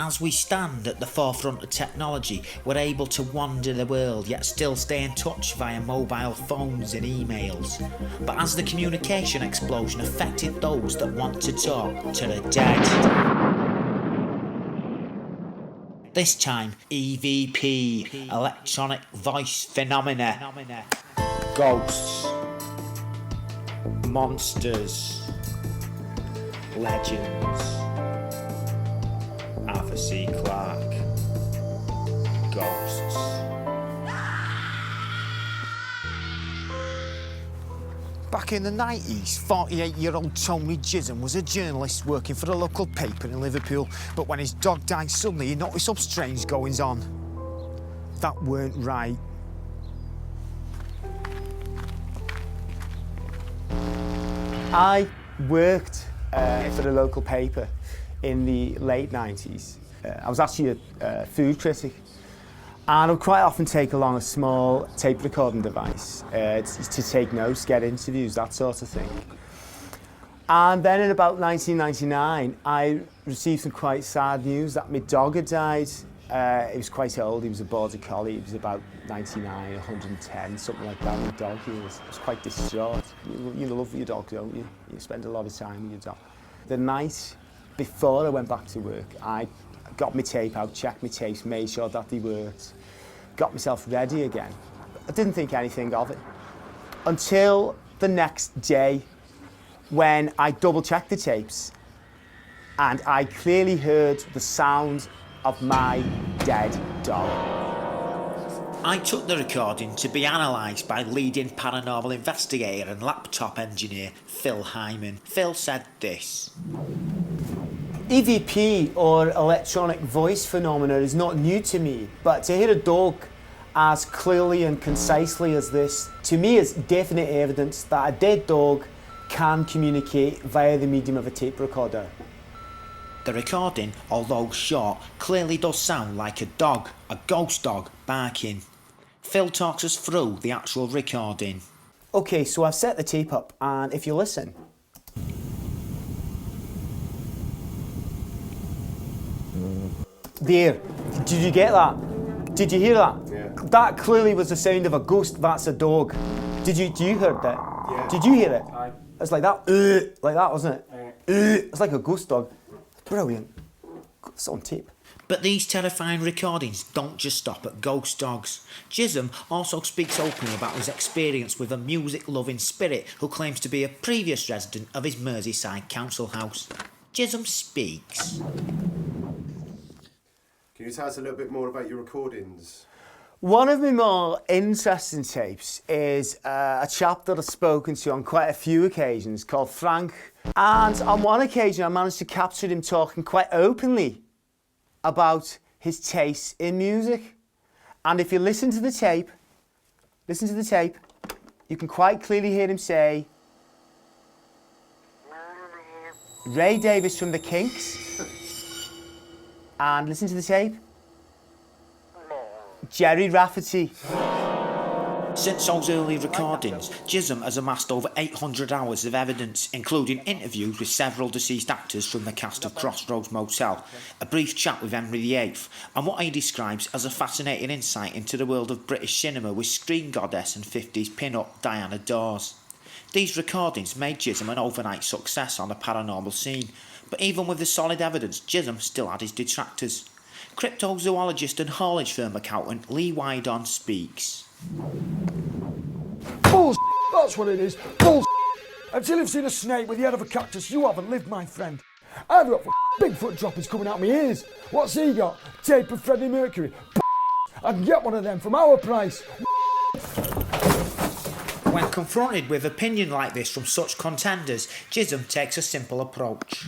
As we stand at the forefront of technology, we're able to wander the world yet still stay in touch via mobile phones and emails. But as the communication explosion affected those that want to talk to the dead? This time, EVP, electronic voice phenomena. Ghosts. Monsters. Legends. Arthur C. Clarke. Ghosts. Back in the 90s, 48-year-old Tony Chisholm was a journalist working for a local paper in Liverpool, but when his dog died suddenly, he noticed some strange goings on. That weren't right. I worked for a local paper in the late 90s. I was actually a food critic, and I would quite often take along a small tape recording device to take notes, get interviews, that sort of thing. And then in about 1999, I received some quite sad news that my dog had died. He was quite old, he was a border collie, he was about 99, 110, something like that. My dog, he was quite distraught. You love your dog, don't you? You spend a lot of time with your dog. The night before I went back to work, I got my tape out, checked my tapes, made sure that they worked, got myself ready again. I didn't think anything of it until the next day when I double-checked the tapes and I clearly heard the sound of my dead dog. I took the recording to be analysed by leading paranormal investigator and laptop engineer Phil Hyman. Phil said this. EVP, or electronic voice phenomena, is not new to me, but to hear a dog as clearly and concisely as this, to me is definite evidence that a dead dog can communicate via the medium of a tape recorder. The recording, although short, clearly does sound like a dog, a ghost dog, barking. Phil talks us through the actual recording. Okay, so I've set the tape up, and if you listen. There, did you get that? Did you hear that? Yeah. That clearly was the sound of a ghost, that's a dog. Do you heard that? Yeah. Did you hear it? Aye. It's like that, wasn't it? It's like a ghost dog. Brilliant. It's on tape. But these terrifying recordings don't just stop at ghost dogs. Chisholm also speaks openly about his experience with a music-loving spirit who claims to be a previous resident of his Merseyside council house. Chisholm speaks. Can you tell us a little bit more about your recordings? One of my more interesting tapes is a chap that I've spoken to on quite a few occasions called Frank. And on one occasion I managed to capture him talking quite openly about his taste in music. And if you listen to the tape, you can quite clearly hear him say, Ray Davies from the Kinks. And listen to the tape. Jerry Rafferty. Since those early recordings, Chisholm has amassed over 800 hours of evidence, including interviews with several deceased actors from the cast of Crossroads Motel, a brief chat with Henry VIII, and what he describes as a fascinating insight into the world of British cinema with screen goddess and 50s pin-up Diana Dawes. These recordings made Chisholm an overnight success on the paranormal scene, but even with the solid evidence, Chisholm still had his detractors. Cryptozoologist and haulage firm accountant Lee Wydon speaks. Bullshit, that's what it is. Bullshit. Until you've seen a snake with the head of a cactus, you haven't lived, my friend. I've got Bigfoot droppings coming out my ears. What's he got? Tape of Freddie Mercury. I can get one of them from our price. When confronted with opinion like this from such contenders, Chisholm takes a simple approach.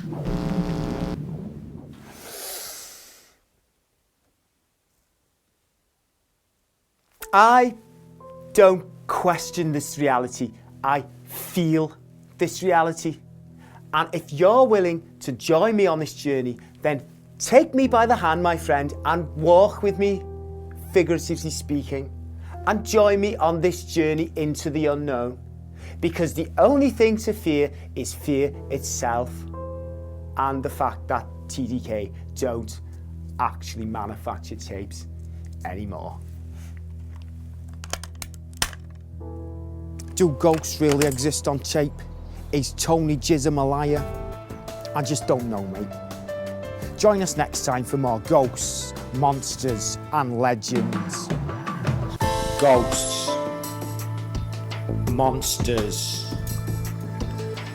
I don't question this reality. I feel this reality. And if you're willing to join me on this journey, then take me by the hand, my friend, and walk with me, figuratively speaking, and join me on this journey into the unknown. Because the only thing to fear is fear itself, and the fact that TDK don't actually manufacture tapes anymore. Do ghosts really exist on tape? Is Tony Jism a liar? I just don't know, mate. Join us next time for more ghosts, monsters and legends. Ghosts, monsters,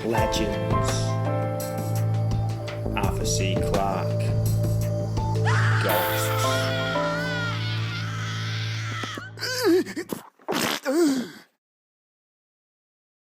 legends. Arthur C. Clarke.